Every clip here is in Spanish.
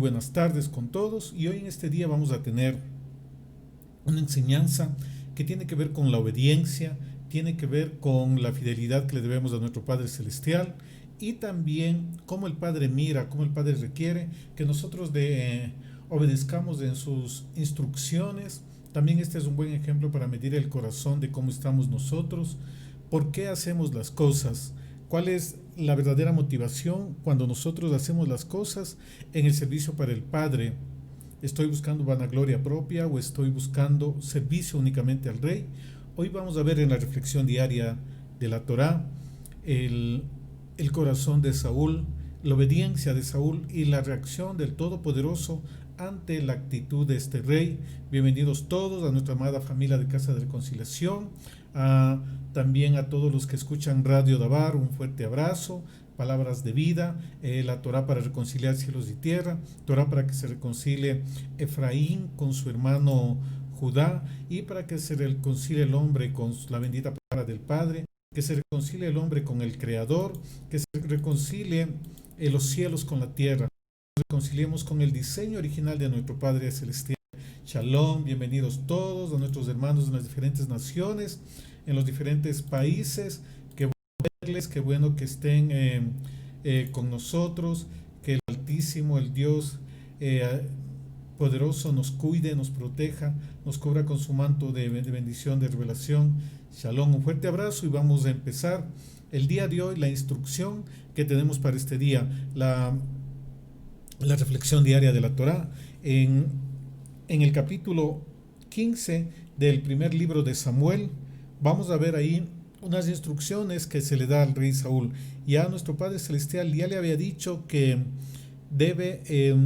buenas tardes con todos y hoy en este día vamos a tener una enseñanza que tiene que ver con la obediencia, tiene que ver con la fidelidad que le debemos a nuestro Padre Celestial y también cómo el Padre mira, cómo el Padre requiere que nosotros obedezcamos en sus instrucciones. También este es un buen ejemplo para medir el corazón de cómo estamos nosotros, por qué hacemos las cosas, cuál es la verdadera motivación cuando nosotros hacemos las cosas en el servicio para el Padre. ¿Estoy buscando vanagloria propia o estoy buscando servicio únicamente al Rey? Hoy vamos a ver en la reflexión diaria de la Torá el, el corazón de Saúl, la obediencia de Saúl y la reacción del Todopoderoso ante la actitud de este rey. Bienvenidos todos a nuestra amada familia de Casa de Reconciliación, también a todos los que escuchan Radio Dabar, un fuerte abrazo. Palabras de vida, la Torá para reconciliar cielos y tierra, Torá para que se reconcilie Efraín con su hermano Judá y para que se reconcilie el hombre con la bendita palabra del Padre, que se reconcilie el hombre con el Creador, que se reconcilie los cielos con la tierra, que nos reconciliemos con el diseño original de nuestro Padre Celestial. Shalom, bienvenidos todos a nuestros hermanos de las diferentes naciones, en los diferentes países. Qué bueno que estén con nosotros, que el Altísimo, el Dios poderoso nos cuide, nos proteja, nos cubra con su manto de bendición, de revelación. Shalom, un fuerte abrazo y vamos a empezar el día de hoy, la instrucción que tenemos para este día, la reflexión diaria de la Torá en el capítulo 15 del primer libro de Samuel. Vamos a ver ahí unas instrucciones que se le da al rey Saúl. Ya nuestro Padre Celestial ya le había dicho que le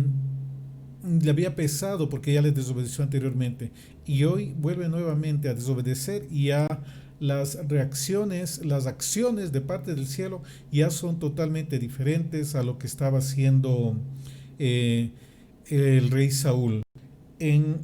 había pesado porque ya le desobedeció anteriormente y hoy vuelve nuevamente a desobedecer y ya las reacciones, las acciones de parte del cielo ya son totalmente diferentes a lo que estaba haciendo el rey Saúl. En,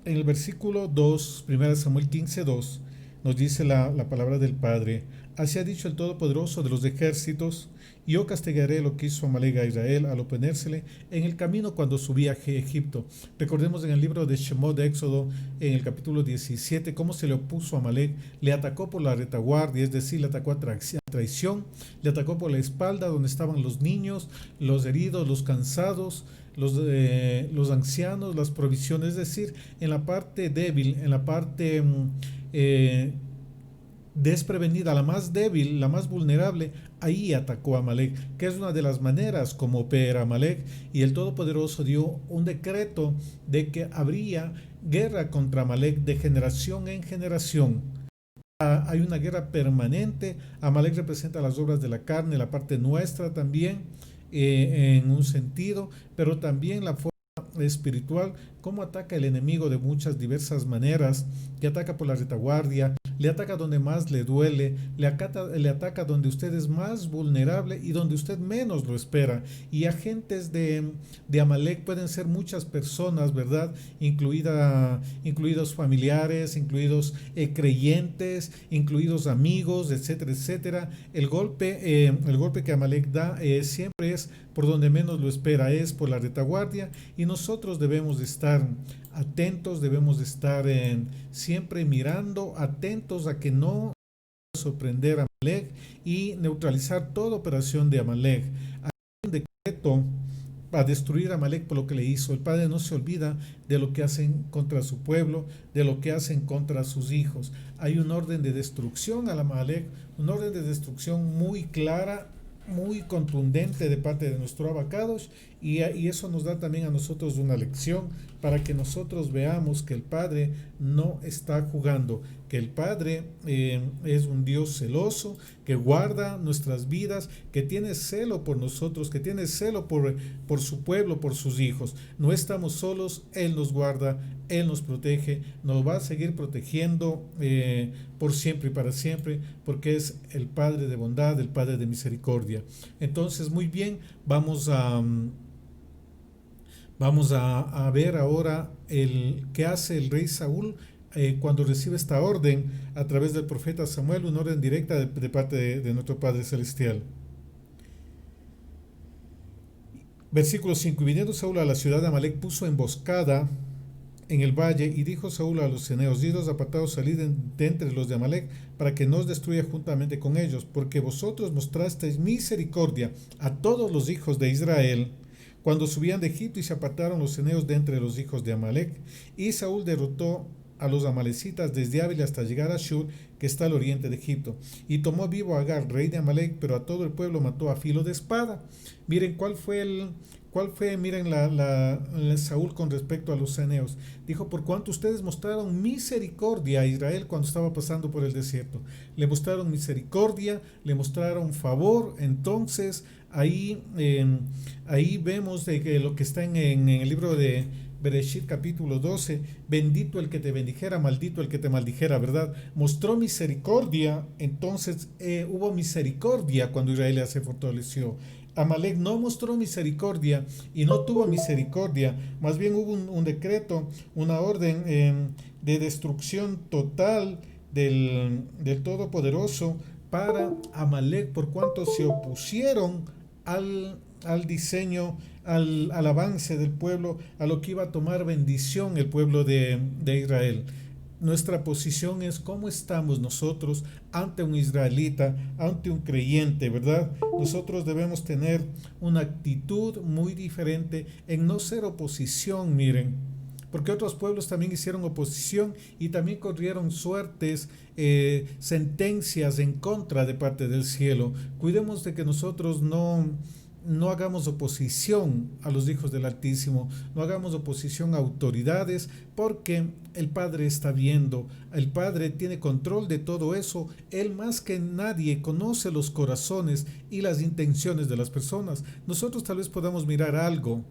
en el versículo 2, 1 Samuel 15:2, nos dice la palabra del Padre: así ha dicho el Todopoderoso de los ejércitos, yo castigaré lo que hizo Amalek a Israel al oponérsele en el camino cuando subía a Egipto. Recordemos en el libro de Shemot de Éxodo, en el capítulo 17, cómo se le opuso a Amalek. Le atacó por la retaguardia, es decir, le atacó a traición, le atacó por la espalda donde estaban los niños, los heridos, los cansados, los ancianos, las provisiones, es decir, en la parte débil, en la parte desprevenida, la más débil, la más vulnerable, ahí atacó a Amalek, que es una de las maneras como opera Amalek, y el Todopoderoso dio un decreto de que habría guerra contra Amalek de generación en generación. Hay una guerra permanente. Amalek representa las obras de la carne, la parte nuestra también, en un sentido, pero también la forma espiritual, cómo ataca el enemigo de muchas diversas maneras, que ataca por la retaguardia, le ataca donde más le duele, le ataca donde usted es más vulnerable y donde usted menos lo espera. Y agentes de Amalek pueden ser muchas personas, ¿verdad? Incluidos familiares, incluidos creyentes, incluidos amigos, etcétera, etcétera. El golpe que Amalek da siempre es por donde menos lo espera, es por la retaguardia, y nosotros debemos de estar atentos, debemos de estar siempre mirando, atentos a que no sorprender a Amalek y neutralizar toda operación de Amalek. Hay un decreto a destruir a Amalek por lo que le hizo. El Padre no se olvida de lo que hacen contra su pueblo, de lo que hacen contra sus hijos. Hay un orden de destrucción a Amalek, un orden de destrucción muy clara, muy contundente de parte de nuestro Abacados, y eso nos da también a nosotros una lección para que nosotros veamos que el Padre no está jugando, que el Padre es un Dios celoso, que guarda nuestras vidas, que tiene celo por nosotros, que tiene celo por su pueblo, por sus hijos. No estamos solos, Él nos guarda, Él nos protege, nos va a seguir protegiendo por siempre y para siempre, porque es el Padre de bondad, el Padre de misericordia. Entonces, muy bien, vamos a ver ahora qué hace el rey Saúl cuando recibe esta orden a través del profeta Samuel, una orden directa de parte de nuestro Padre Celestial. Versículo 5. Y viniendo Saúl a la ciudad de Amalec, puso emboscada en el valle, y dijo Saúl a los ceneos: idos apartados, salid de entre los de Amalec, para que no os destruya juntamente con ellos, porque vosotros mostrasteis misericordia a todos los hijos de Israel cuando subían de Egipto, y se apartaron los ceneos de entre los hijos de Amalec. Y Saúl derrotó a los amalecitas desde Ávila hasta llegar a Shur, que está al oriente de Egipto, y tomó vivo a Agar, rey de Amalec, pero a todo el pueblo mató a filo de espada. Miren miren Saúl con respecto a los ceneos. Dijo: por cuanto ustedes mostraron misericordia a Israel cuando estaba pasando por el desierto, le mostraron misericordia, le mostraron favor. Entonces ahí vemos de que lo que está en el libro de Bereshit capítulo 12: bendito el que te bendijera, maldito el que te maldijera, ¿verdad? Mostró misericordia. Entonces hubo misericordia cuando Israel se fortaleció. Amalek no mostró misericordia y no tuvo misericordia, más bien hubo un decreto, una orden de destrucción total del Todopoderoso para Amalek, por cuanto se opusieron al diseño, al avance del pueblo, a lo que iba a tomar bendición el pueblo de Israel. Nuestra posición es cómo estamos nosotros ante un israelita, ante un creyente, ¿verdad? Nosotros debemos tener una actitud muy diferente en no ser oposición, miren, porque otros pueblos también hicieron oposición y también corrieron suertes, sentencias en contra de parte del cielo. Cuidemos de que nosotros no hagamos oposición a los hijos del Altísimo, no hagamos oposición a autoridades, porque el Padre está viendo, el Padre tiene control de todo eso. Él más que nadie conoce los corazones y las intenciones de las personas. Nosotros tal vez podamos mirar algo,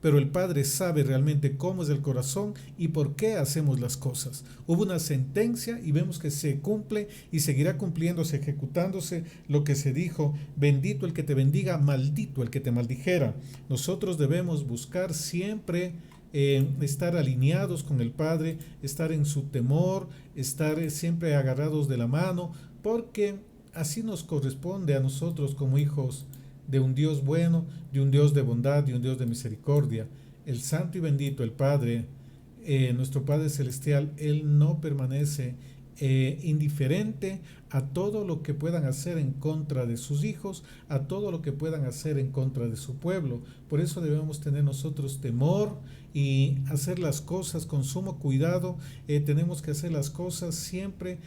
pero el Padre sabe realmente cómo es el corazón y por qué hacemos las cosas. Hubo una sentencia y vemos que se cumple y seguirá cumpliéndose, ejecutándose lo que se dijo: bendito el que te bendiga, maldito el que te maldijera. Nosotros debemos buscar siempre estar alineados con el Padre, estar en su temor, estar siempre agarrados de la mano, porque así nos corresponde a nosotros como hijos de un Dios bueno, de un Dios de bondad, de un Dios de misericordia. El Santo y bendito, el Padre, nuestro Padre Celestial, Él no permanece indiferente a todo lo que puedan hacer en contra de sus hijos, a todo lo que puedan hacer en contra de su pueblo. Por eso debemos tener nosotros temor y hacer las cosas con sumo cuidado. Tenemos que hacer las cosas siempre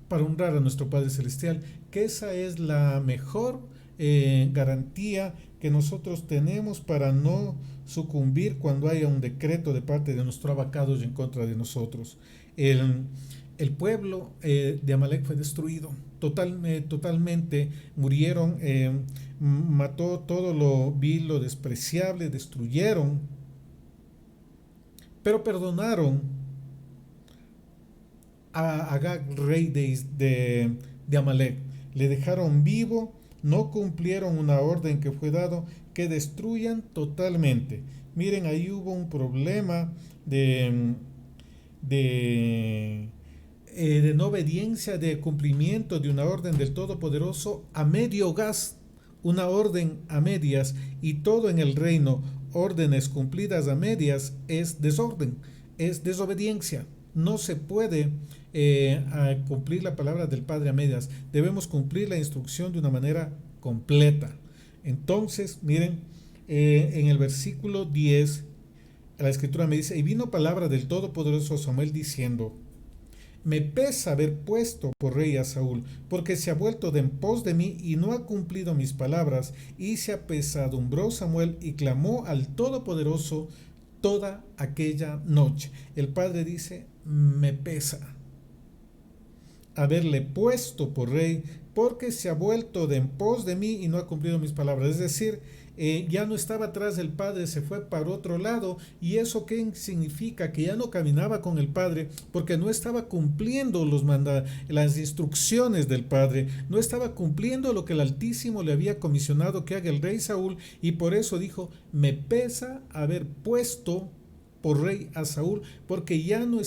para honrar a nuestro Padre Celestial, que esa es la mejor garantía que nosotros tenemos para no sucumbir cuando haya un decreto de parte de nuestro abacados en contra de nosotros. El pueblo de Amalek fue destruido totalmente, murieron, mató todo lo vil, lo despreciable, destruyeron, pero perdonaron a Agag, rey de Amalek. Le dejaron vivo, no cumplieron una orden que fue dado, que destruyan totalmente. Miren, ahí hubo un problema de no obediencia, de cumplimiento de una orden del Todopoderoso a medio gas, una orden a medias, y todo en el reino, órdenes cumplidas a medias, es desorden, es desobediencia. No se puede cumplir la palabra del Padre a medias. Debemos cumplir la instrucción de una manera completa. Entonces, miren, en el versículo 10, la escritura me dice: y vino palabra del Todopoderoso a Samuel diciendo: me pesa haber puesto por rey a Saúl, porque se ha vuelto de en pos de mí y no ha cumplido mis palabras. Y se apesadumbró Samuel y clamó al Todopoderoso toda aquella noche. El Padre dice: me pesa haberle puesto por rey, porque se ha vuelto de en pos de mí y no ha cumplido mis palabras. Es decir, ya no estaba atrás del Padre, se fue para otro lado. ¿Y eso qué significa? Que ya no caminaba con el Padre, porque no estaba cumpliendo las instrucciones del Padre, no estaba cumpliendo lo que el Altísimo le había comisionado que haga el rey Saúl, y por eso dijo: me pesa haber puesto por rey a Saúl, porque ya no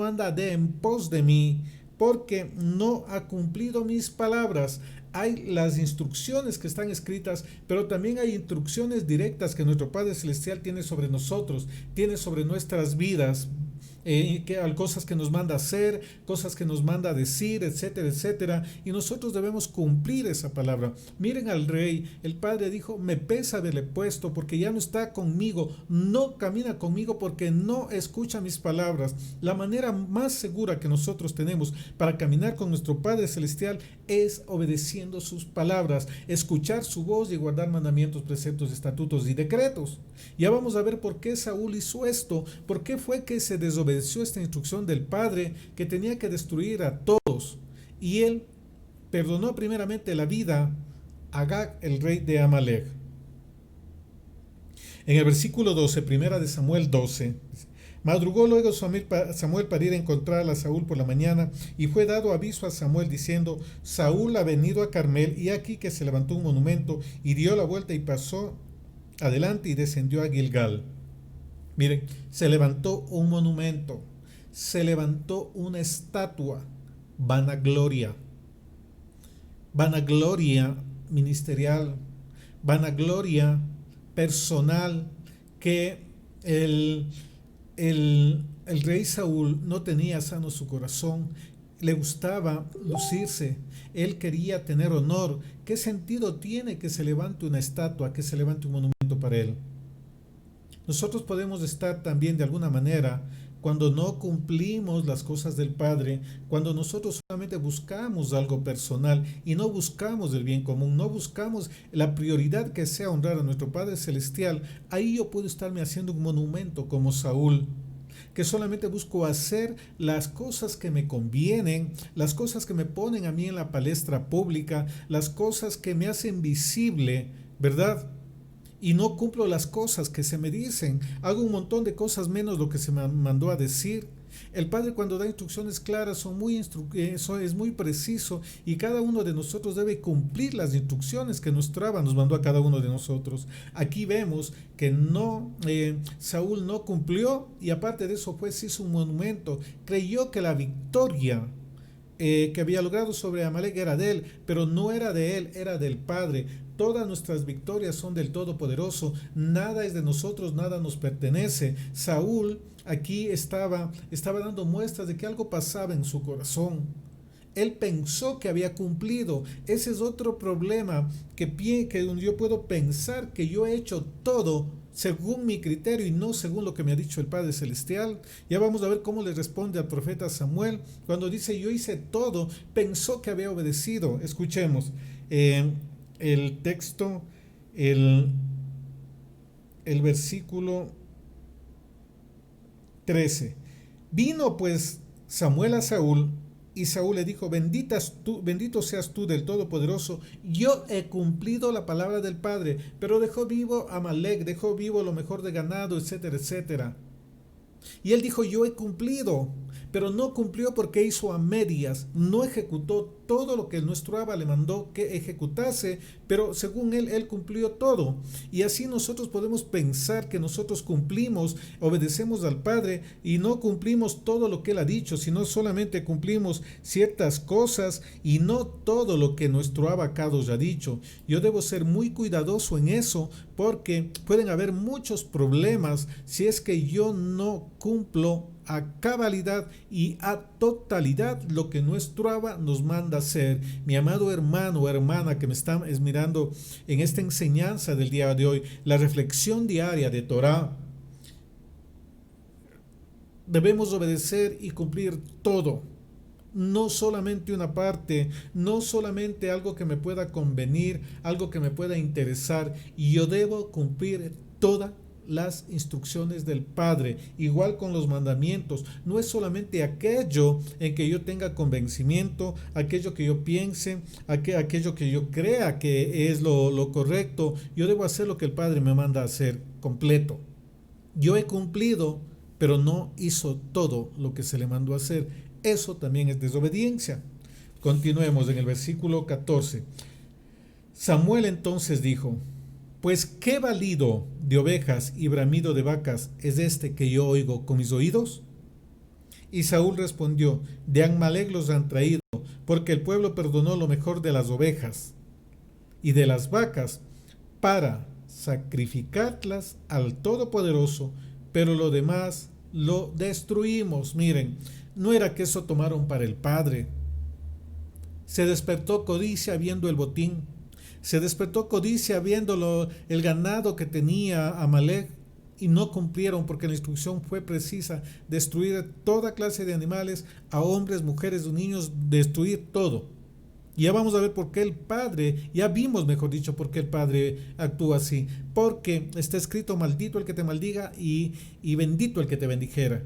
anda de en pos de mí, porque no ha cumplido mis palabras. hay las instrucciones que están escritas, pero también hay instrucciones directas que nuestro Padre Celestial tiene sobre nosotros, tiene sobre nuestras vidas. Cosas que nos manda hacer, cosas que nos manda decir, etcétera, etcétera, y nosotros debemos cumplir esa palabra. Miren al rey, el padre dijo: me pesa haberle puesto porque ya no está conmigo, no camina conmigo porque no escucha mis palabras. La manera más segura que nosotros tenemos para caminar con nuestro Padre Celestial es obedeciendo sus palabras, escuchar su voz y guardar mandamientos, preceptos, estatutos y decretos. Ya vamos a ver por qué Saúl hizo esto, por qué fue que se desobedeció esta instrucción del padre que tenía que destruir a todos. Y él perdonó primeramente la vida a Agag, el rey de Amalek. En el versículo 12, primera de Samuel 12, madrugó luego Samuel para ir a encontrar a Saúl por la mañana, y fue dado aviso a Samuel diciendo: Saúl ha venido a Carmel, y aquí que se levantó un monumento, y dio la vuelta y pasó adelante y descendió a Gilgal. Miren, se levantó un monumento, se levantó una estatua, vanagloria, vanagloria ministerial, vanagloria personal, que el rey Saúl no tenía sano su corazón, le gustaba lucirse, él quería tener honor. ¿Qué sentido tiene que se levante una estatua, que se levante un monumento para él? Nosotros podemos estar también de alguna manera cuando no cumplimos las cosas del Padre, cuando nosotros solamente buscamos algo personal y no buscamos el bien común, no buscamos la prioridad que sea honrar a nuestro Padre Celestial. Ahí yo puedo estarme haciendo un monumento como Saúl, que solamente busco hacer las cosas que me convienen, las cosas que me ponen a mí en la palestra pública, las cosas que me hacen visible, ¿verdad? Y no cumplo las cosas que se me dicen, hago un montón de cosas menos lo que se me mandó a decir. El Padre, cuando da instrucciones claras, eso es muy preciso, y cada uno de nosotros debe cumplir las instrucciones que nuestro Abba nos mandó a cada uno de nosotros. Aquí vemos que Saúl no cumplió, y aparte de eso pues hizo un monumento, creyó que la victoria que había logrado sobre Amalek era de él, pero no era de él, era del Padre. Todas nuestras victorias son del Todopoderoso, nada es de nosotros, nada nos pertenece. Saúl aquí estaba dando muestras de que algo pasaba en su corazón. Él pensó que había cumplido. Ese es otro problema, que yo puedo pensar que yo he hecho todo según mi criterio y no según lo que me ha dicho el Padre Celestial. Ya vamos a ver cómo le responde al profeta Samuel cuando dice: yo hice todo, pensó que había obedecido. Escuchemos el texto, el versículo 13. Vino pues Samuel a Saúl, y Saúl le dijo: bendito seas tú del Todopoderoso, yo he cumplido la palabra del Padre. Pero dejó vivo a Amalek, dejó vivo lo mejor de ganado, etcétera, etcétera. Y él dijo: yo he cumplido, pero no cumplió porque hizo a medias, no ejecutó todo lo que nuestro Abba le mandó que ejecutase, pero según él cumplió todo. Y así nosotros podemos pensar que nosotros cumplimos, obedecemos al Padre y no cumplimos todo lo que él ha dicho, sino solamente cumplimos ciertas cosas y no todo lo que nuestro Abacados ha dicho. Yo debo ser muy cuidadoso en eso, porque pueden haber muchos problemas si es que yo no cumplo a cabalidad y a totalidad lo que nuestro Abba nos manda hacer. Mi amado hermano o hermana que me están mirando en esta enseñanza del día de hoy, la reflexión diaria de Torah, debemos obedecer y cumplir todo, no solamente una parte, no solamente algo que me pueda convenir, algo que me pueda interesar. Y yo debo cumplir toda las instrucciones del Padre, igual con los mandamientos. No es solamente aquello en que yo tenga convencimiento, aquello que yo piense, aquello que yo crea que es lo correcto. Yo debo hacer lo que el Padre me manda a hacer completo. Yo he cumplido, pero no hizo todo lo que se le mandó a hacer. Eso también es desobediencia. Continuemos en el versículo 14. Samuel entonces dijo: pues qué balido de ovejas y bramido de vacas es este que yo oigo con mis oídos. Y Saúl respondió, de Amalec los han traído, porque el pueblo perdonó lo mejor de las ovejas y de las vacas para sacrificarlas al Todopoderoso, pero lo demás lo destruimos. Miren, no era que eso tomaron para el Padre. Se despertó codicia viendo el botín. Se despertó codicia viendo el ganado que tenía Amalek y no cumplieron porque la instrucción fue precisa: destruir toda clase de animales, a hombres, mujeres, niños, destruir todo. Y ya vamos a ver por qué el Padre, ya vimos, mejor dicho, por qué el Padre actúa así. Porque está escrito: maldito el que te maldiga y bendito el que te bendijera.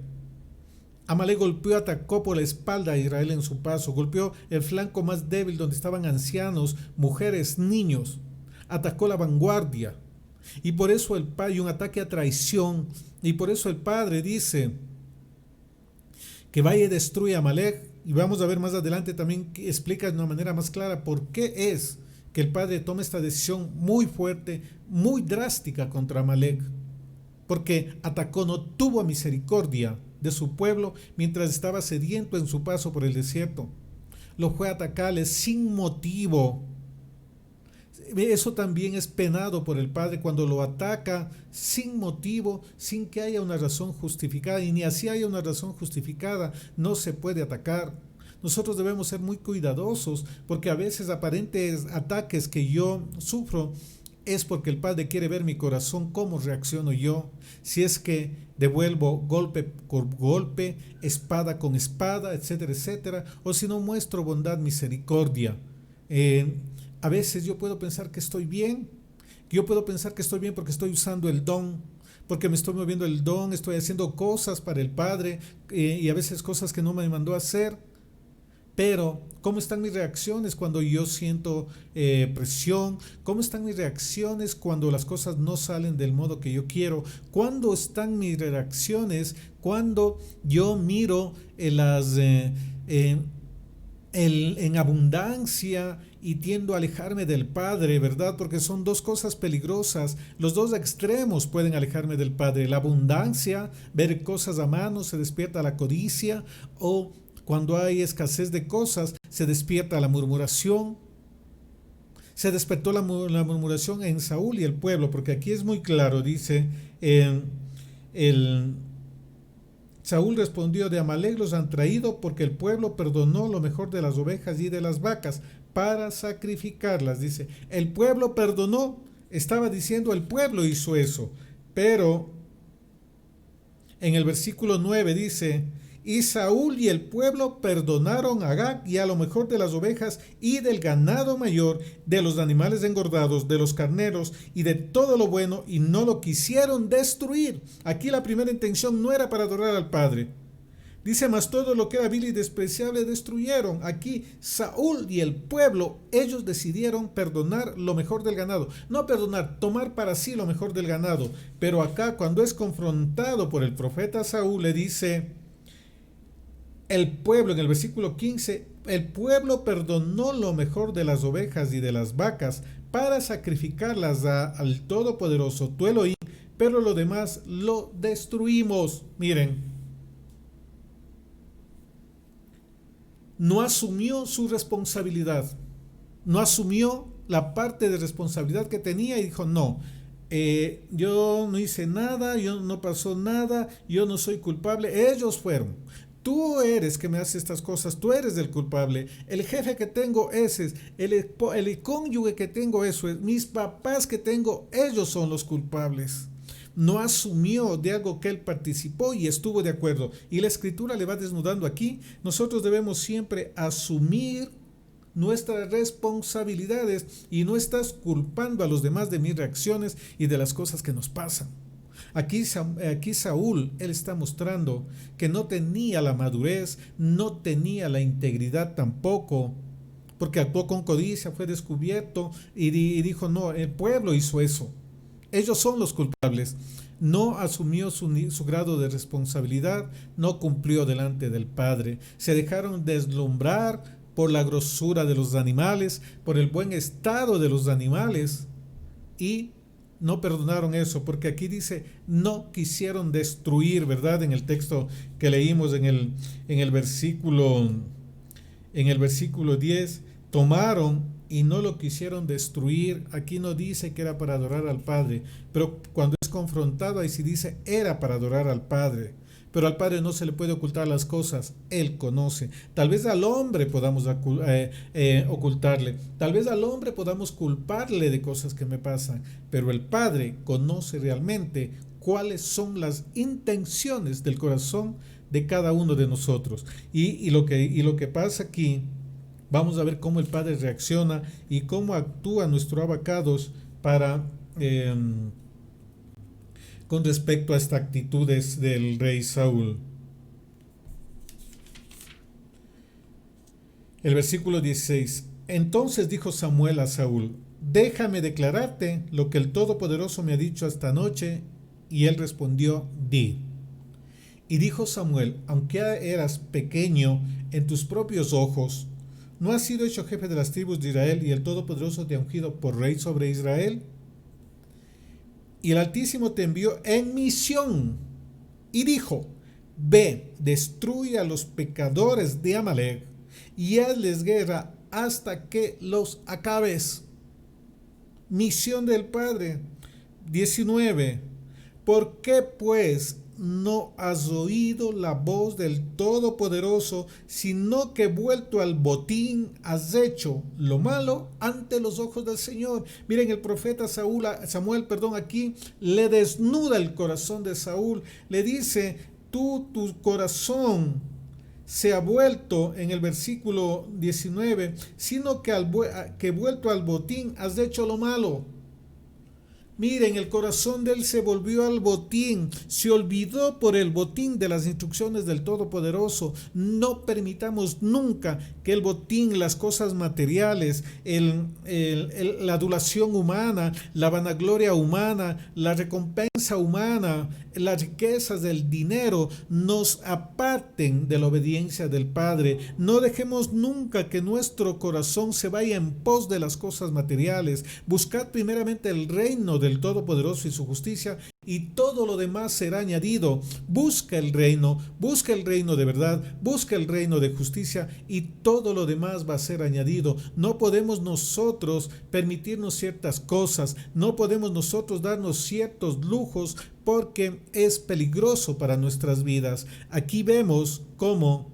Amalek golpeó, atacó por la espalda a Israel en su paso, golpeó el flanco más débil donde estaban ancianos, mujeres, niños, atacó la vanguardia. Y por eso el Padre, y un ataque a traición, y por eso el Padre dice que vaya y destruya a Amalek. Y vamos a ver más adelante también que explica de una manera más clara por qué es que el Padre toma esta decisión muy fuerte, muy drástica contra Amalek. Porque atacó, no tuvo misericordia de su pueblo mientras estaba sediento en su paso por el desierto. Lo fue a atacarles sin motivo. Eso también es penado por el Padre cuando lo ataca sin motivo, sin que haya una razón justificada, y ni así haya una razón justificada, no se puede atacar. Nosotros debemos ser muy cuidadosos porque a veces aparentes ataques que yo sufro es porque el Padre quiere ver mi corazón, cómo reacciono yo, si es que devuelvo golpe por golpe, espada con espada, etcétera, etcétera, o si no muestro bondad, misericordia. A veces yo puedo pensar que estoy bien, porque estoy usando el don, porque me estoy moviendo el don, estoy haciendo cosas para el Padre, y a veces cosas que no me mandó a hacer. Pero, ¿cómo están mis reacciones cuando yo siento presión? ¿Cómo están mis reacciones cuando las cosas no salen del modo que yo quiero? ¿Cuándo están mis reacciones cuando yo miro en abundancia y tiendo a alejarme del Padre, ¿verdad? Porque son dos cosas peligrosas. Los dos extremos pueden alejarme del Padre. La abundancia, ver cosas a mano, se despierta la codicia, o cuando hay escasez de cosas, se despierta la murmuración. Se despertó la murmuración en Saúl y el pueblo, porque aquí es muy claro, dice, Saúl respondió, de Amalek los han traído porque el pueblo perdonó lo mejor de las ovejas y de las vacas para sacrificarlas. Dice, el pueblo perdonó, estaba diciendo el pueblo hizo eso, pero en el versículo 9 dice, y Saúl y el pueblo perdonaron a Agag y a lo mejor de las ovejas y del ganado mayor, de los animales engordados, de los carneros y de todo lo bueno, y no lo quisieron destruir. Aquí la primera intención no era para adorar al Padre. Dice, mas todo lo que era vil y despreciable destruyeron. Aquí Saúl y el pueblo, ellos decidieron perdonar lo mejor del ganado. No perdonar, tomar para sí lo mejor del ganado. Pero acá, cuando es confrontado por el profeta Saúl, le dice, el pueblo, en el versículo 15, el pueblo perdonó lo mejor de las ovejas y de las vacas para sacrificarlas al Todopoderoso, tu Elohim, pero lo demás lo destruimos. Miren, no asumió su responsabilidad, no asumió la parte de responsabilidad que tenía y dijo, no, yo no hice nada, yo no pasó nada, yo no soy culpable, ellos fueron. Tú eres que me hace estas cosas, tú eres el culpable. El jefe que tengo ese es, el cónyuge que tengo eso es, mis papás que tengo, ellos son los culpables. No asumió de algo que él participó y estuvo de acuerdo. Y la escritura le va desnudando aquí. Nosotros debemos siempre asumir nuestras responsabilidades y no estás culpando a los demás de mis reacciones y de las cosas que nos pasan. Aquí Saúl, él está mostrando que no tenía la madurez, no tenía la integridad tampoco, porque actuó con codicia, fue descubierto y dijo, no, el pueblo hizo eso, ellos son los culpables. No asumió su grado de responsabilidad, no cumplió delante del Padre. Se dejaron deslumbrar por la grosura de los animales, por el buen estado de los animales, y no perdonaron eso, porque aquí dice, no quisieron destruir, ¿verdad? En el texto que leímos en el versículo, en el versículo 10, tomaron y no lo quisieron destruir. Aquí no dice que era para adorar al Padre, pero cuando es confrontado ahí sí dice, era para adorar al Padre. Pero al Padre no se le puede ocultar las cosas, Él conoce. Tal vez al hombre podamos ocultarle, tal vez al hombre podamos culparle de cosas que me pasan, pero el Padre conoce realmente cuáles son las intenciones del corazón de cada uno de nosotros. Y lo que pasa aquí, vamos a ver cómo el Padre reacciona y cómo actúa nuestro abacados para... con respecto a estas actitudes del rey Saúl. El versículo 16. Entonces dijo Samuel a Saúl, déjame declararte lo que el Todopoderoso me ha dicho esta noche. Y él respondió, di. Y dijo Samuel, aunque eras pequeño en tus propios ojos, ¿no has sido hecho jefe de las tribus de Israel y el Todopoderoso te ha ungido por rey sobre Israel? Y el Altísimo te envió en misión y dijo, ve, destruye a los pecadores de Amalek y hazles guerra hasta que los acabes. Misión del Padre. 19. ¿Por qué pues no has oído la voz del Todopoderoso, sino que vuelto al botín has hecho lo malo ante los ojos del Señor? Miren, el profeta Samuel, aquí le desnuda el corazón de Saúl, le dice, tu corazón se ha vuelto, en el versículo 19, sino que vuelto al botín has hecho lo malo. Miren, el corazón de él se volvió al botín, se olvidó por el botín de las instrucciones del Todopoderoso. No permitamos nunca que el botín, las cosas materiales, la adulación humana, la vanagloria humana, la recompensa humana, las riquezas del dinero nos aparten de la obediencia del Padre. No dejemos nunca que nuestro corazón se vaya en pos de las cosas materiales. Buscad primeramente el reino del Todopoderoso y su justicia, y todo lo demás será añadido. Busca el reino de verdad, busca el reino de justicia, y todo lo demás va a ser añadido. No podemos nosotros permitirnos ciertas cosas, no podemos nosotros darnos ciertos lujos, porque es peligroso para nuestras vidas. Aquí vemos cómo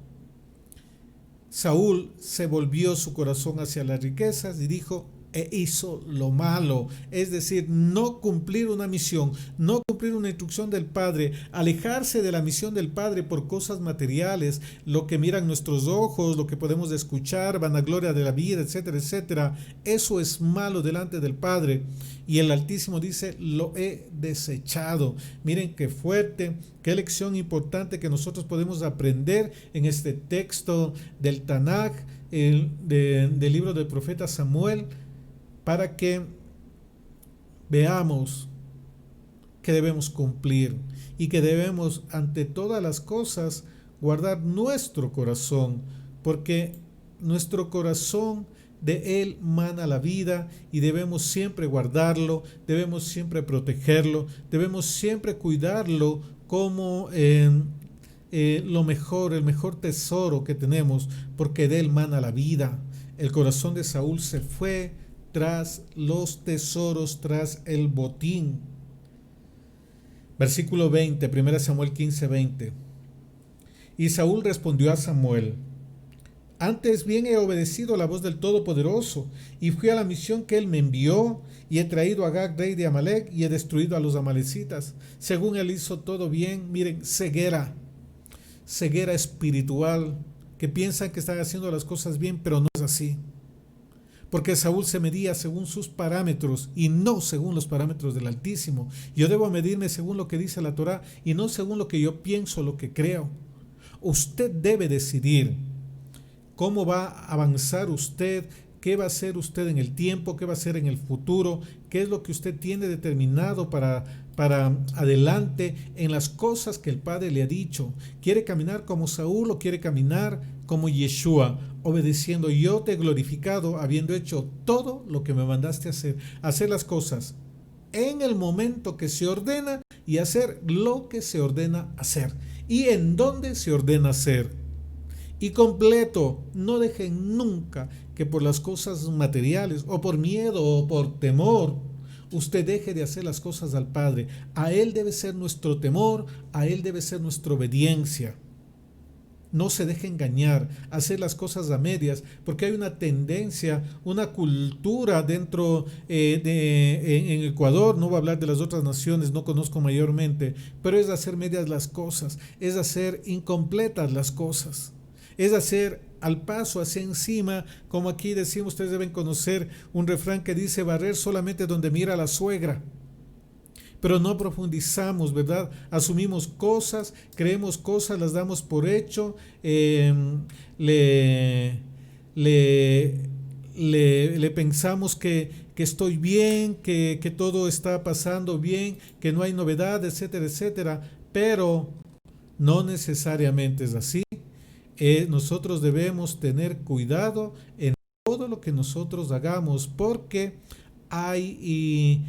Saúl se volvió su corazón hacia las riquezas y dijo, e hizo lo malo, es decir, no cumplir una misión, no cumplir una instrucción del Padre, alejarse de la misión del Padre por cosas materiales, lo que miran nuestros ojos, lo que podemos escuchar, vanagloria de la vida, etcétera, etcétera. Eso es malo delante del Padre, y el Altísimo dice, lo he desechado. Miren qué fuerte, qué lección importante que nosotros podemos aprender en este texto del Tanaj, del libro del profeta Samuel, para que veamos que debemos cumplir y que debemos ante todas las cosas guardar nuestro corazón, porque nuestro corazón, de él mana la vida, y debemos siempre guardarlo, debemos siempre protegerlo, debemos siempre cuidarlo como lo mejor, el mejor tesoro que tenemos, porque de él mana la vida. El corazón de Saúl se fue tras los tesoros, tras el botín. Versículo 20, 1 Samuel 15, 20. Y Saúl respondió a Samuel, antes bien he obedecido la voz del Todopoderoso, y fui a la misión que él me envió, y he traído a Agag, rey de Amalek, y he destruido a los amalecitas. Según él hizo todo bien. Miren, ceguera espiritual, que piensan que están haciendo las cosas bien, pero no es así. Porque Saúl se medía según sus parámetros y no según los parámetros del Altísimo. Yo debo medirme según lo que dice la Torá y no según lo que yo pienso, lo que creo. Usted debe decidir cómo va a avanzar usted, qué va a hacer usted en el tiempo, qué va a hacer en el futuro, qué es lo que usted tiene determinado para adelante en las cosas que el Padre le ha dicho. ¿Quiere caminar como Saúl o quiere caminar como Yeshua, obedeciendo? Yo te he glorificado habiendo hecho todo lo que me mandaste hacer las cosas en el momento que se ordena y hacer lo que se ordena hacer y en donde se ordena hacer. Y completo, no dejen nunca que por las cosas materiales o por miedo o por temor usted deje de hacer las cosas al Padre. A Él debe ser nuestro temor, a Él debe ser nuestra obediencia. No se deje engañar, hacer las cosas a medias, porque hay una tendencia, una cultura dentro en Ecuador, no voy a hablar de las otras naciones, no conozco mayormente, pero es hacer medias las cosas, es hacer incompletas las cosas, es hacer al paso, hacia encima, como aquí decimos, ustedes deben conocer un refrán que dice barrer solamente donde mira la suegra. Pero no profundizamos, ¿verdad? Asumimos cosas, creemos cosas, las damos por hecho, le, le, le pensamos que estoy bien, que todo está pasando bien, que no hay novedad, etcétera, etcétera, pero no necesariamente es así. Nosotros debemos tener cuidado en todo lo que nosotros hagamos porque hay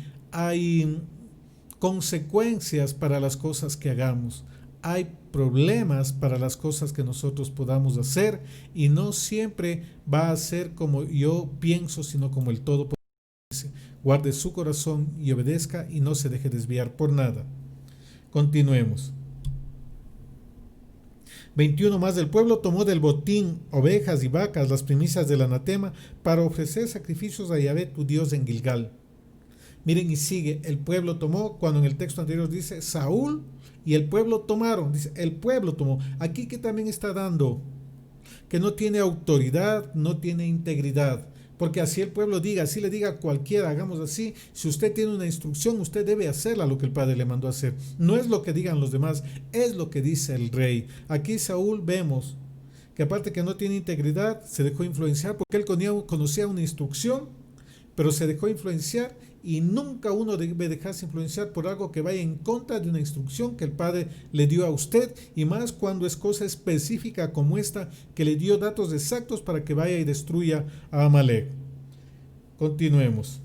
consecuencias para las cosas que hagamos. Hay problemas para las cosas que nosotros podamos hacer y no siempre va a ser como yo pienso, sino como el Todopoderoso dice. Guarde su corazón y obedezca y no se deje desviar por nada. Continuemos. 21 más del pueblo tomó del botín ovejas y vacas, las primicias del anatema, para ofrecer sacrificios a Yahvé tu Dios en Gilgal. Miren y sigue, el pueblo tomó, cuando en el texto anterior dice Saúl y el pueblo tomaron, dice el pueblo tomó. Aquí que también está dando que no tiene autoridad, no tiene integridad. Porque así el pueblo diga, así le diga a cualquiera, hagamos así. Si usted tiene una instrucción, usted debe hacerla lo que el Padre le mandó a hacer. No es lo que digan los demás, es lo que dice el rey. Aquí Saúl vemos que aparte que no tiene integridad, se dejó influenciar porque él conocía una instrucción, pero se dejó influenciar y nunca uno debe dejarse influenciar por algo que vaya en contra de una instrucción que el Padre le dio a usted y más cuando es cosa específica como esta que le dio datos exactos para que vaya y destruya a Amalek. Continuemos.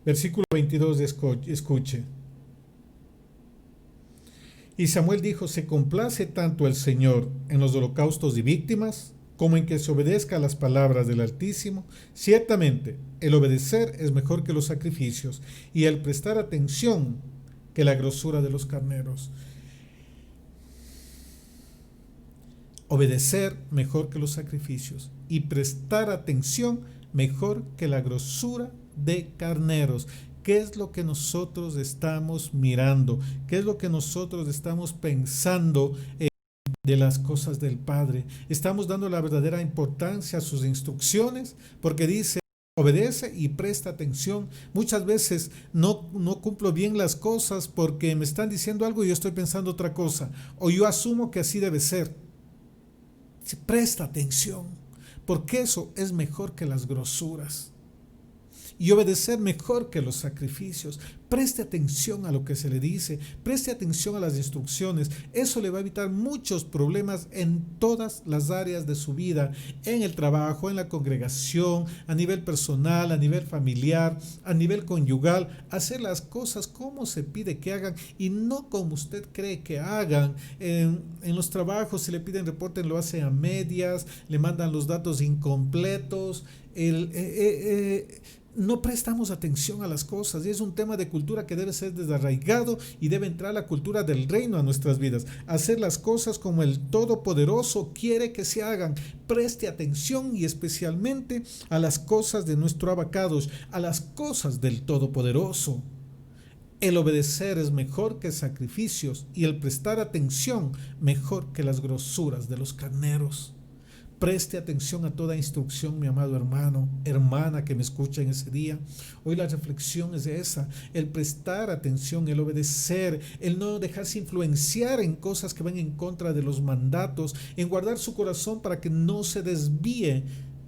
Versículo 22, escuche. Y Samuel dijo, se complace tanto el Señor en los holocaustos y víctimas, como en que se obedezca a las palabras del Altísimo. Ciertamente, el obedecer es mejor que los sacrificios, y el prestar atención que la grosura de los carneros. Obedecer mejor que los sacrificios, y prestar atención mejor que la grosura de carneros. ¿Qué es lo que nosotros estamos mirando? ¿Qué es lo que nosotros estamos pensando de las cosas del Padre? ¿Estamos dando la verdadera importancia a sus instrucciones? Porque dice, obedece y presta atención. Muchas veces no cumplo bien las cosas porque me están diciendo algo y yo estoy pensando otra cosa. O yo asumo que así debe ser. Presta atención, porque eso es mejor que las grosuras. Y obedecer mejor que los sacrificios. Preste atención a lo que se le dice, preste atención a las instrucciones. Eso le va a evitar muchos problemas en todas las áreas de su vida, en el trabajo, en la congregación, a nivel personal, a nivel familiar, a nivel conyugal. Hacer las cosas como se pide que hagan y no como usted cree que hagan. En los trabajos, si le piden reporte, lo hacen a medias, le mandan los datos incompletos. No prestamos atención a las cosas y es un tema de cultura que debe ser desarraigado y debe entrar la cultura del reino a nuestras vidas. Hacer las cosas como el Todopoderoso quiere que se hagan. Preste atención y especialmente a las cosas de nuestro Abacados, a las cosas del Todopoderoso. El obedecer es mejor que sacrificios y el prestar atención mejor que las grosuras de los carneros. Preste atención a toda instrucción, mi amado hermano, hermana que me escucha en ese día. Hoy la reflexión es esa, el prestar atención, el obedecer, el no dejarse influenciar en cosas que van en contra de los mandatos, en guardar su corazón para que no se desvíe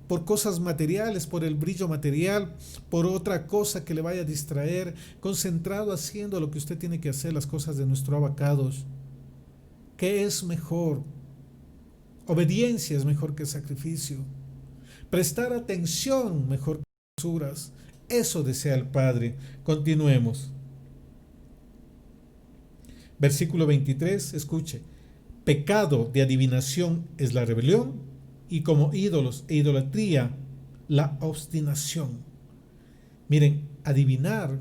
por cosas materiales, por el brillo material, por otra cosa que le vaya a distraer, concentrado haciendo lo que usted tiene que hacer, las cosas de nuestro Abacados. ¿Qué es mejor? Obediencia es mejor que sacrificio. Prestar atención mejor que censuras. Eso desea el Padre. Continuemos. Versículo 23, escuche. Pecado de adivinación es la rebelión y como ídolos e idolatría la obstinación. Miren, adivinar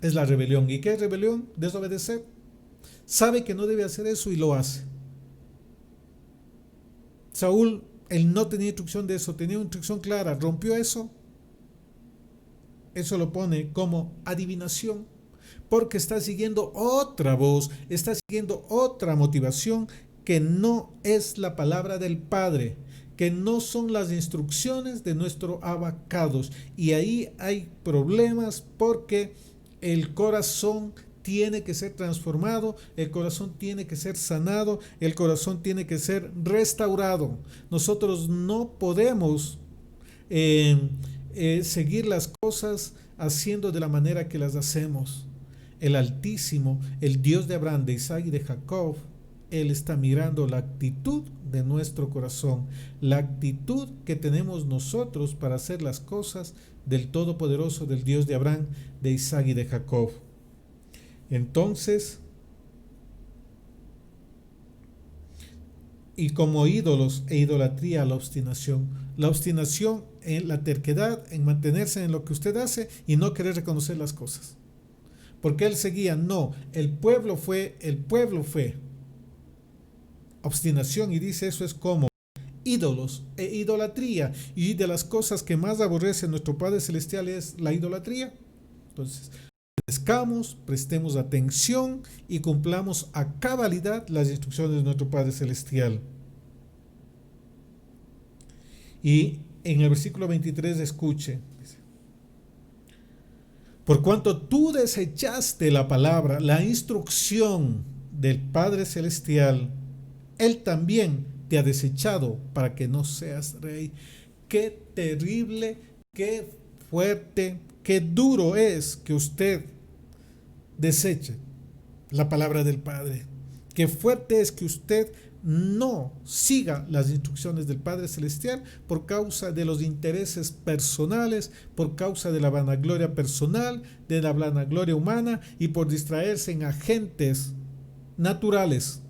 es la rebelión. ¿Y qué es rebelión? Desobedecer. Sabe que no debe hacer eso y lo hace. Saúl, él no tenía instrucción de eso, tenía una instrucción clara, rompió eso. Eso lo pone como adivinación, porque está siguiendo otra voz, está siguiendo otra motivación que no es la palabra del Padre, que no son las instrucciones de nuestro abacados. Y ahí hay problemas porque el corazón tiene que ser transformado, el corazón tiene que ser sanado, el corazón tiene que ser restaurado. Nosotros no podemos seguir las cosas haciendo de la manera que las hacemos. El Altísimo, el Dios de Abraham, de Isaac y de Jacob, Él está mirando la actitud de nuestro corazón, la actitud que tenemos nosotros para hacer las cosas del Todopoderoso, del Dios de Abraham, de Isaac y de Jacob. Entonces, y como ídolos e idolatría la obstinación. La obstinación en la terquedad, en mantenerse en lo que usted hace y no querer reconocer las cosas. Porque él seguía, no, el pueblo fue. Obstinación, y dice eso es como ídolos e idolatría. Y de las cosas que más aborrece nuestro Padre Celestial es la idolatría. Entonces, obedezcamos, prestemos atención y cumplamos a cabalidad las instrucciones de nuestro Padre Celestial. Y en el versículo 23 escuche, dice, por cuanto tú desechaste la palabra, la instrucción del Padre Celestial, Él también te ha desechado para que no seas rey. Qué terrible, qué fuerte, qué duro es que usted deseche la palabra del Padre. Qué fuerte es que usted no siga las instrucciones del Padre Celestial por causa de los intereses personales, por causa de la vanagloria personal, de la vanagloria humana y por distraerse en agentes naturales.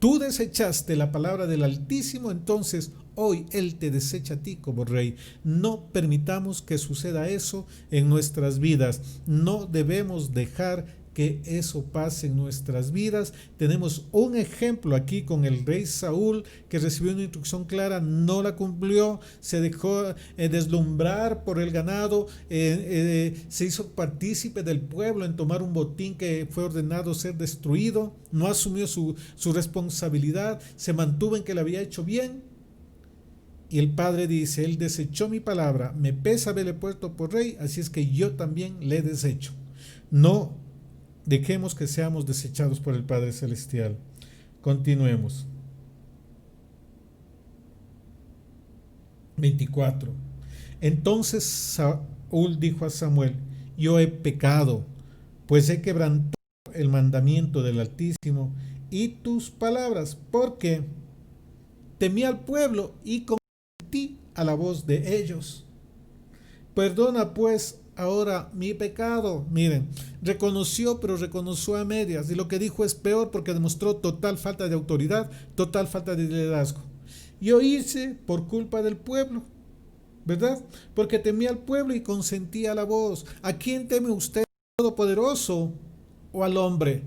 Tú desechaste la palabra del Altísimo, entonces hoy Él te desecha a ti como rey. No permitamos que suceda eso en nuestras vidas. No debemos dejar que eso pase en nuestras vidas. Tenemos un ejemplo aquí con el rey Saúl, que recibió una instrucción clara, no la cumplió, se dejó deslumbrar por el ganado, se hizo partícipe del pueblo en tomar un botín que fue ordenado ser destruido, no asumió su responsabilidad, se mantuvo en que le había hecho bien. Y el Padre dice, Él desechó mi palabra, me pesa haberle puesto por rey, así es que yo también le desecho. No dejemos que seamos desechados por el Padre Celestial. Continuemos. 24. Entonces Saúl dijo a Samuel, yo he pecado, pues he quebrantado el mandamiento del Altísimo y tus palabras, porque temí al pueblo y convertí a la voz de ellos. Perdona pues ahora mi pecado. Miren, reconoció, pero reconoció a medias. Y lo que dijo es peor porque demostró total falta de autoridad, total falta de liderazgo. Yo hice por culpa del pueblo, ¿verdad? Porque temía al pueblo y consentía la voz. ¿A quién teme usted, todopoderoso, o al hombre?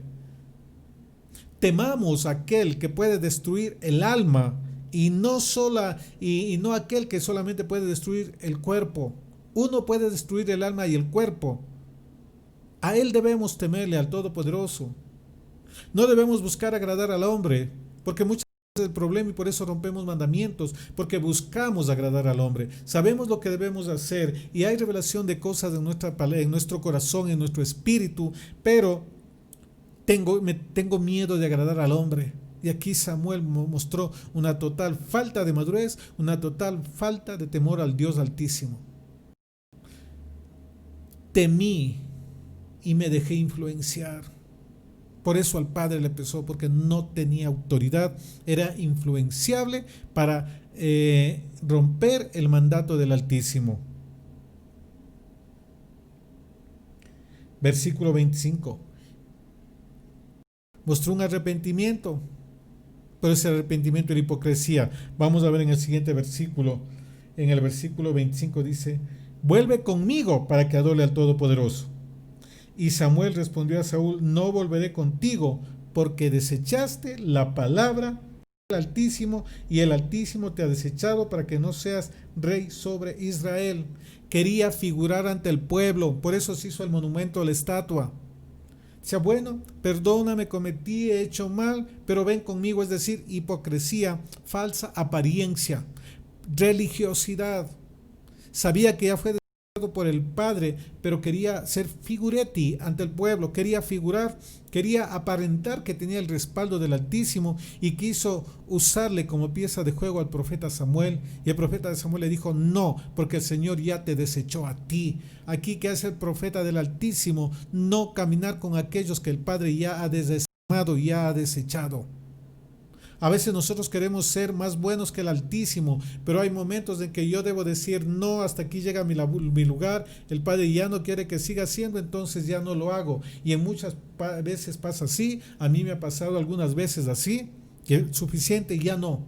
Temamos a aquel que puede destruir el alma y no aquel que solamente puede destruir el cuerpo. Uno puede destruir el alma y el cuerpo. A Él debemos temerle, al Todopoderoso. No debemos buscar agradar al hombre, porque muchas veces es el problema y por eso rompemos mandamientos, porque buscamos agradar al hombre. Sabemos lo que debemos hacer y hay revelación de cosas en nuestro corazón, en nuestro espíritu, pero tengo miedo de agradar al hombre. Y aquí Samuel mostró una total falta de madurez, una total falta de temor al Dios Altísimo. Temí y me dejé influenciar. Por eso al padre le pesó, porque no tenía autoridad, era influenciable para romper el mandato del Altísimo. Versículo 25. Mostró un arrepentimiento, pero ese arrepentimiento era hipocresía. Vamos a ver en el siguiente versículo. En el versículo 25 dice: vuelve conmigo para que adore al Todopoderoso. Y Samuel respondió a Saúl: no volveré contigo, porque desechaste la palabra del Altísimo, y el Altísimo te ha desechado para que no seas rey sobre Israel. Quería figurar ante el pueblo, por eso se hizo el monumento a la estatua. Decía: bueno, perdóname, cometí, he hecho mal, pero ven conmigo. Es decir, hipocresía, falsa apariencia, religiosidad. Sabía que ya fue desechado por el Padre, pero quería ser figuretti ante el pueblo, quería figurar, quería aparentar que tenía el respaldo del Altísimo, y quiso usarle como pieza de juego al profeta Samuel. Y el profeta Samuel le dijo: no, porque el Señor ya te desechó a ti. Aquí, que hace el profeta del Altísimo, no caminar con aquellos que el Padre ya ha desestimado y ya ha desechado. A veces nosotros queremos ser más buenos que el Altísimo, pero hay momentos en que yo debo decir: no, hasta aquí llega mi lugar, el Padre ya no quiere que siga haciendo, entonces ya no lo hago. Y en muchas veces pasa así, a mí me ha pasado algunas veces así, que es suficiente, ya no.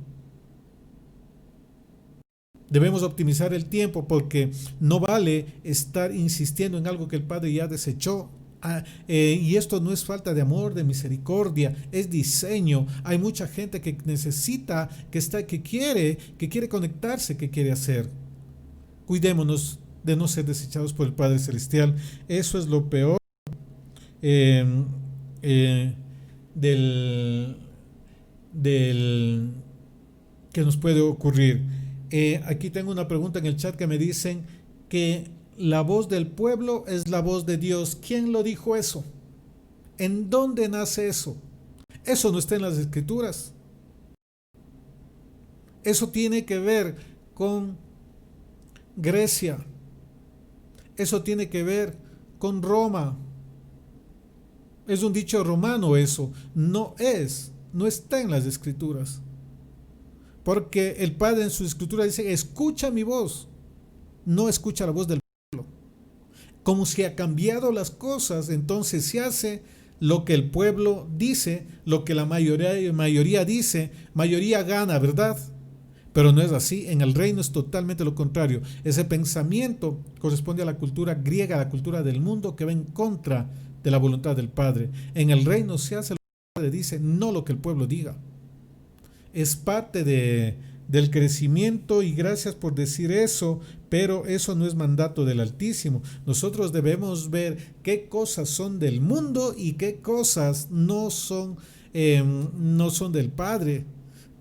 Debemos optimizar el tiempo, porque no vale estar insistiendo en algo que el Padre ya desechó. Y esto no es falta de amor, de misericordia, es diseño. Hay mucha gente que necesita, que quiere conectarse, que quiere hacer. Cuidémonos de no ser desechados por el Padre Celestial. Eso es lo peor eh, eh, del que nos puede ocurrir. Aquí tengo una pregunta en el chat que me dicen que la voz del pueblo es la voz de Dios. ¿Quién lo dijo eso? ¿En dónde nace eso? Eso no está en las Escrituras. Eso tiene que ver con Grecia. Eso tiene que ver con Roma. Es un dicho romano eso. No está en las Escrituras. Porque el Padre en su Escritura dice: escucha mi voz. No escucha la voz del pueblo. Como si ha cambiado las cosas, entonces se hace lo que el pueblo dice, lo que la mayoría dice, mayoría gana, ¿verdad? Pero no es así. En el reino es totalmente lo contrario. Ese pensamiento corresponde a la cultura griega, a la cultura del mundo, que va en contra de la voluntad del Padre. En el reino se hace lo que el Padre dice, no lo que el pueblo diga. Es parte del crecimiento, y gracias por decir eso, pero eso no es mandato del Altísimo. Nosotros debemos ver qué cosas son del mundo y qué cosas no son del Padre.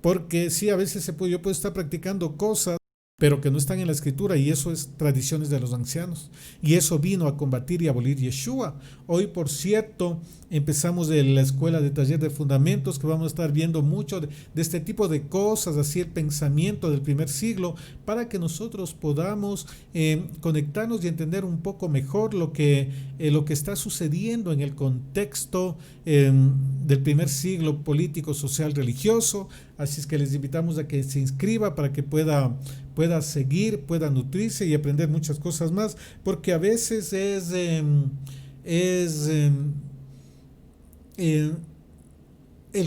Porque sí, a veces yo puedo estar practicando cosas, pero que no están en la Escritura, y eso es tradiciones de los ancianos, y eso vino a combatir y abolir Yeshua. Hoy, por cierto, empezamos la escuela de taller de fundamentos, que vamos a estar viendo mucho de este tipo de cosas, así el pensamiento del primer siglo, para que nosotros podamos conectarnos y entender un poco mejor lo que está sucediendo en el contexto del primer siglo político, social, religioso. Así es que les invitamos a que se inscriba para que pueda seguir, pueda nutrirse y aprender muchas cosas más, porque a veces el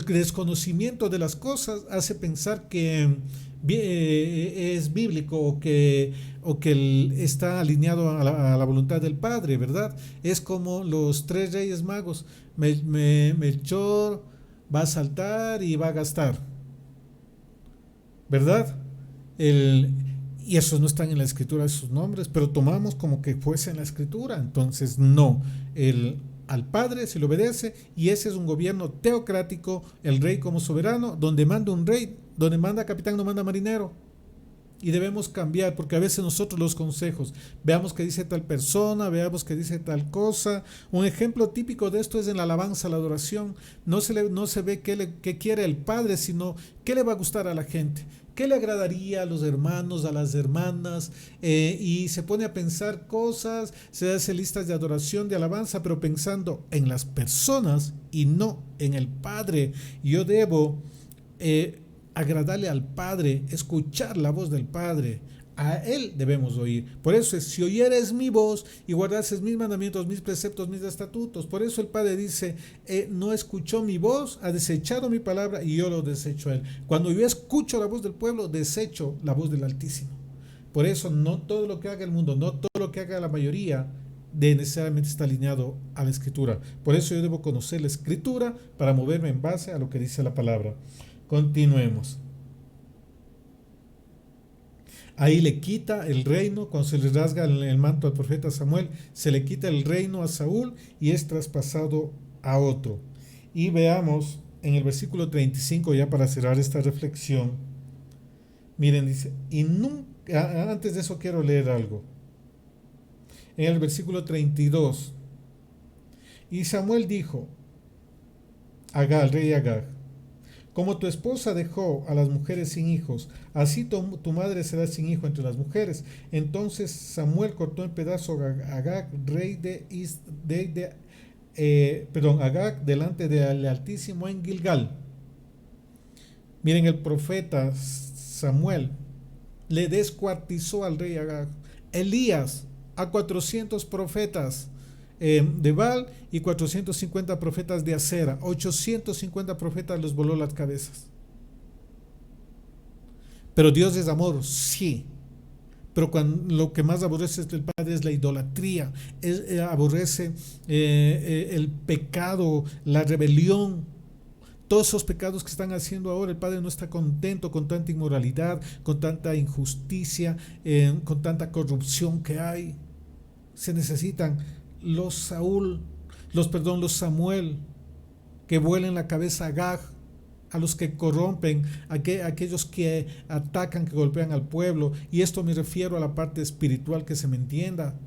desconocimiento de las cosas hace pensar que es bíblico, o que está alineado a la voluntad del Padre, ¿verdad? Es como los 3 reyes magos. Melchor va a saltar y va a gastar, ¿verdad? Y esos no están en la Escritura, esos nombres, pero tomamos como que fuese en la Escritura. Entonces no, al Padre se le obedece, y ese es un gobierno teocrático, el rey como soberano, donde manda un rey, donde manda capitán no manda marinero. y debemos cambiar, porque a veces nosotros los consejos, veamos que dice tal persona, veamos que dice tal cosa. Un ejemplo típico de esto es en la alabanza, la adoración. No se ve qué quiere el Padre, sino qué le va a gustar a la gente, qué le agradaría a los hermanos, a las hermanas, y se pone a pensar cosas, se hace listas de adoración, de alabanza, pero pensando en las personas y no en el Padre. Yo debo agradarle al Padre, escuchar la voz del Padre. A Él debemos oír. Por eso es, si oyeres mi voz y guardases mis mandamientos, mis preceptos, mis estatutos. Por eso el Padre dice, no escuchó mi voz, ha desechado mi palabra y yo lo desecho a Él. Cuando yo escucho la voz del pueblo, desecho la voz del Altísimo. Por eso no todo lo que haga el mundo, no todo lo que haga la mayoría, necesariamente está alineado a la Escritura. Por eso yo debo conocer la Escritura para moverme en base a lo que dice la palabra. Continuemos. Ahí le quita el reino, cuando se le rasga el manto al profeta Samuel, se le quita el reino a Saúl y es traspasado a otro. Y veamos en el versículo 35, ya para cerrar esta reflexión. Miren, dice, y nunca, antes de eso quiero leer algo. En el versículo 32, y Samuel dijo al rey Agag, como tu esposa dejó a las mujeres sin hijos, así tu madre será sin hijo entre las mujeres. Entonces Samuel cortó en pedazos a Agag, rey Agag, delante del Altísimo en Gilgal. Miren, el profeta Samuel le descuartizó al rey Agag. Elías a 400 profetas de Baal y 450 profetas de Acera. 850 profetas los voló las cabezas. Pero Dios es amor, sí. Pero lo que más aborrece el Padre es la idolatría, aborrece el pecado, la rebelión. Todos esos pecados que están haciendo ahora, el Padre no está contento con tanta inmoralidad, con tanta injusticia, con tanta corrupción que hay. Se necesitan los Samuel, que vuelen la cabeza a Agag, a los que corrompen, a aquellos que atacan, que golpean al pueblo. Y esto me refiero a la parte espiritual, que se me entienda.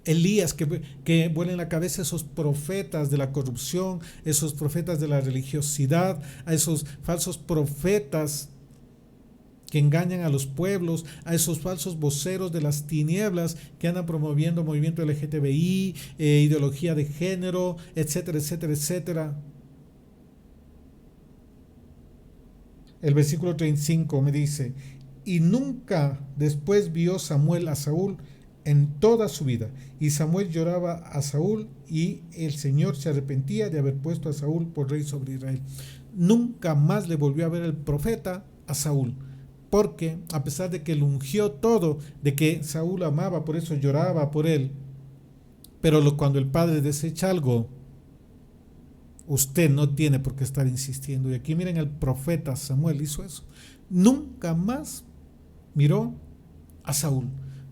Elías, que vuelen la cabeza a esos profetas de la corrupción, esos profetas de la religiosidad, a esos falsos profetas que engañan a los pueblos, a esos falsos voceros de las tinieblas que andan promoviendo movimiento LGTBI, ideología de género, etcétera, etcétera, etcétera. El versículo 35 me dice, y nunca después vio Samuel a Saúl en toda su vida, y Samuel lloraba a Saúl, y el Señor se arrepentía de haber puesto a Saúl por rey sobre Israel. Nunca más le volvió a ver el profeta a Saúl, porque a pesar de que le ungió todo, de que Saúl amaba, por eso lloraba por él, pero cuando el Padre desecha algo, usted no tiene por qué estar insistiendo. Y aquí miren, el profeta Samuel hizo eso. Nunca más miró a Saúl.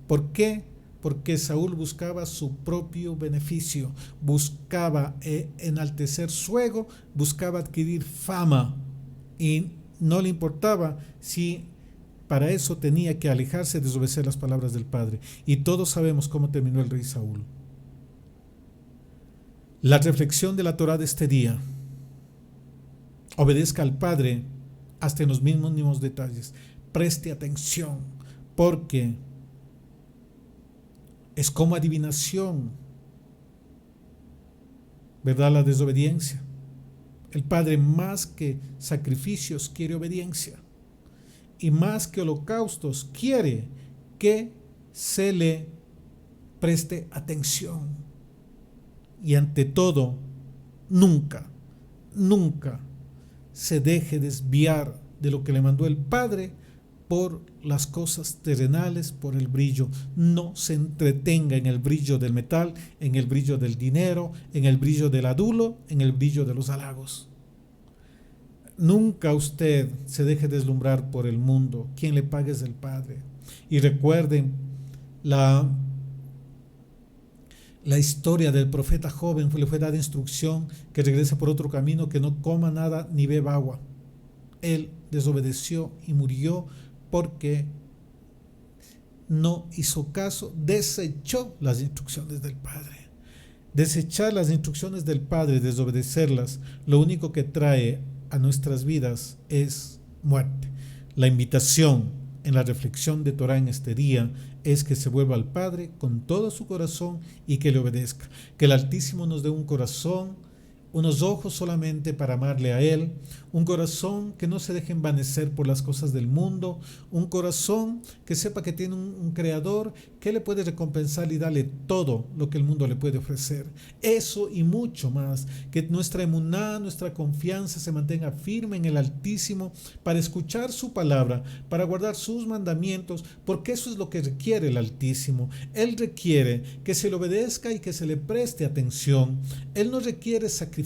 ¿Por qué? Porque Saúl buscaba su propio beneficio, buscaba enaltecer su ego, buscaba adquirir fama, y no le importaba si para eso tenía que alejarse de desobedecer las palabras del Padre. Y todos sabemos cómo terminó el rey Saúl. La reflexión de la Torá de este día: obedezca al Padre hasta en los mínimos detalles. Preste atención, porque es como adivinación, ¿verdad?, la desobediencia. El Padre, más que sacrificios, quiere obediencia, y más que holocaustos, quiere que se le preste atención. Y ante todo, nunca se deje desviar de lo que le mandó el Padre por las cosas terrenales, por el brillo. No se entretenga en el brillo del metal, en el brillo del dinero, en el brillo del adulo, en el brillo de los halagos. Nunca usted se deje deslumbrar por el mundo. Quien le pague es el Padre. Y recuerden la historia del profeta joven. Le fue dada instrucción que regrese por otro camino, que no coma nada ni beba agua. Él desobedeció y murió porque no hizo caso, desechó las instrucciones del Padre. Desechar las instrucciones del Padre, desobedecerlas, lo único que trae a nuestras vidas es muerte. La invitación en la reflexión de Torah en este día es que se vuelva al Padre con todo su corazón y que le obedezca. Que el Altísimo nos dé un corazón, unos ojos solamente para amarle a Él, un corazón que no se deje envanecer por las cosas del mundo, un corazón que sepa que tiene un Creador que le puede recompensar y darle todo lo que el mundo le puede ofrecer. Eso y mucho más, que nuestra emuná, nuestra confianza se mantenga firme en el Altísimo para escuchar su palabra, para guardar sus mandamientos, porque eso es lo que requiere el Altísimo. Él requiere que se le obedezca y que se le preste atención. Él no requiere sacrificios,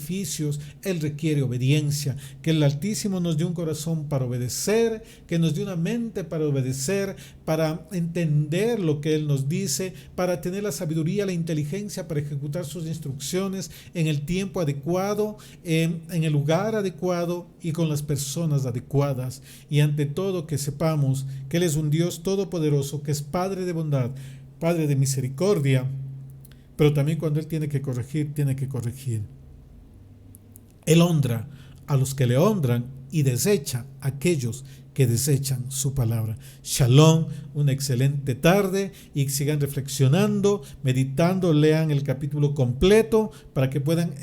Él requiere obediencia. Que el Altísimo nos dé un corazón para obedecer, que nos dé una mente para obedecer, para entender lo que Él nos dice, para tener la sabiduría, la inteligencia para ejecutar sus instrucciones en el tiempo adecuado, en el lugar adecuado y con las personas adecuadas. Y ante todo que sepamos que Él es un Dios todopoderoso, que es Padre de bondad, Padre de misericordia, pero también cuando Él tiene que corregir, tiene que corregir. Él honra a los que le honran y desecha a aquellos que desechan su palabra. Shalom, una excelente tarde y sigan reflexionando, meditando, lean el capítulo completo para que puedan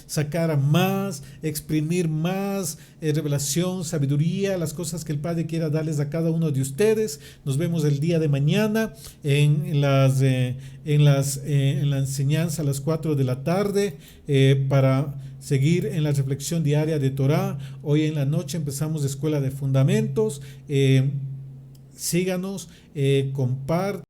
sacar más, exprimir más revelación, sabiduría, las cosas que el Padre quiera darles a cada uno de ustedes. Nos vemos el día de mañana en la enseñanza a las 4 de la tarde para seguir en la reflexión diaria de Torah. Hoy en la noche empezamos Escuela de Fundamentos. Síganos, compartan.